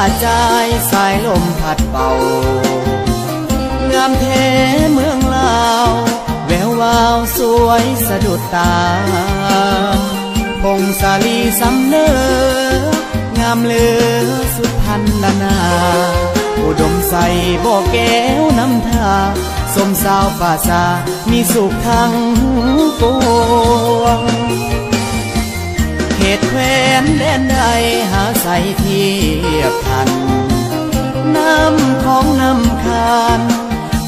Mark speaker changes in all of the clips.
Speaker 1: าใจสายลมพัดเป่างามแท้เมืองลาวแวววาวสวยสะดุดตาพงสาลีสำเนองามเหลือสุดพันละนาอุดมใสบ่อแก้วน้ำทาสมสาวป่าซามีสุขทั้งปวงเขตแคว้นแดนใดหาใสเทียบทันน้ำของน้ำคาน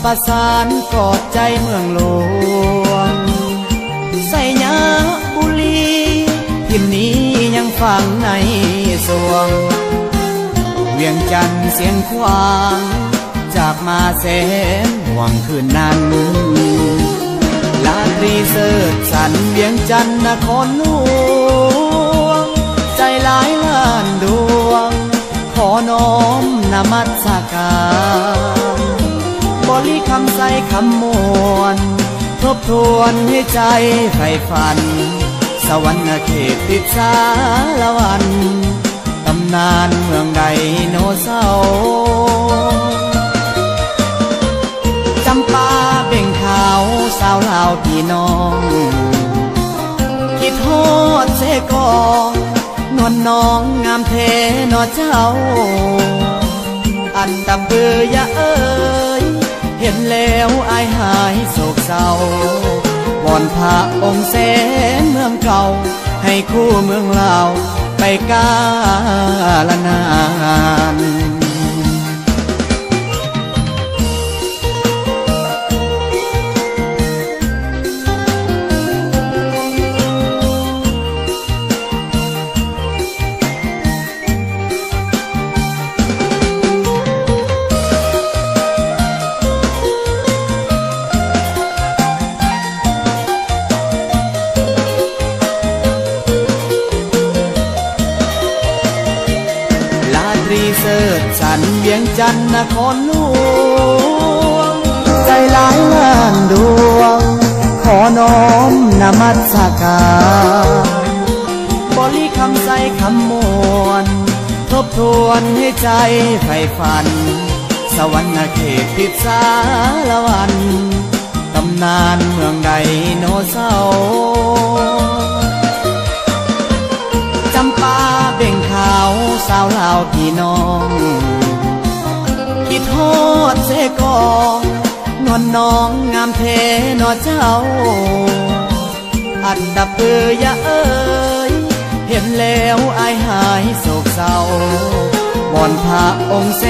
Speaker 1: ประสานกอดใจเมืองหลวงใส่ยาบุรีทิมนี้ยังฝังในสวงเวียงจันทร์เสียงควางจากมาแสนห่วงคืนนั้นลาตรีเสิร์ชสันเวียงจันทร์นครหลวงใจหลายล้านดวงขอน้อมนมัสการบริคำใส่คำมวลทบทวนให้ใจใฝ่ฝันสวรรค์เขตติดสารวันตำนานเมืองไดโนเสาร์จำปาเบ่งขาวสาวลาวพี่น้องคิดฮอดเสกอนวลน้องงามเทนอเจ้าอันตะเบือยะเอ้ยเห็นแล้วอายหายโศกเศร้าวอนพระองค์แสนเมืองเก่าให้คู่เมืองลาวไปกาลนานเสิร์ชสันเวียงจันทร์นครหลวงใจหลายล้านดวงขอน้อมนมัสการบริคำใส่คำมวลทบทวนให้ใจใฝ่ฝันสวรรค์เขตติดสารวันตำนานเมืองไดโนเสาร์จำปาเบ่งขาวสาวลาวพี่น้องคิดฮอดเสกอนวลน้องงามเทนอเจ้าอันดับเปือยะเอ้ยเห็นแล้วอายหายโศกเศร้าวอนพระองค์แส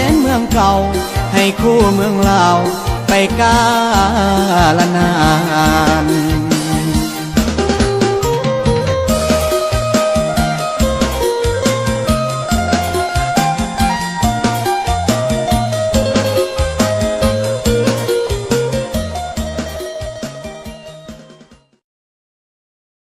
Speaker 1: นเมืองเก่าให้คู่เมืองลาวไปกาลนาน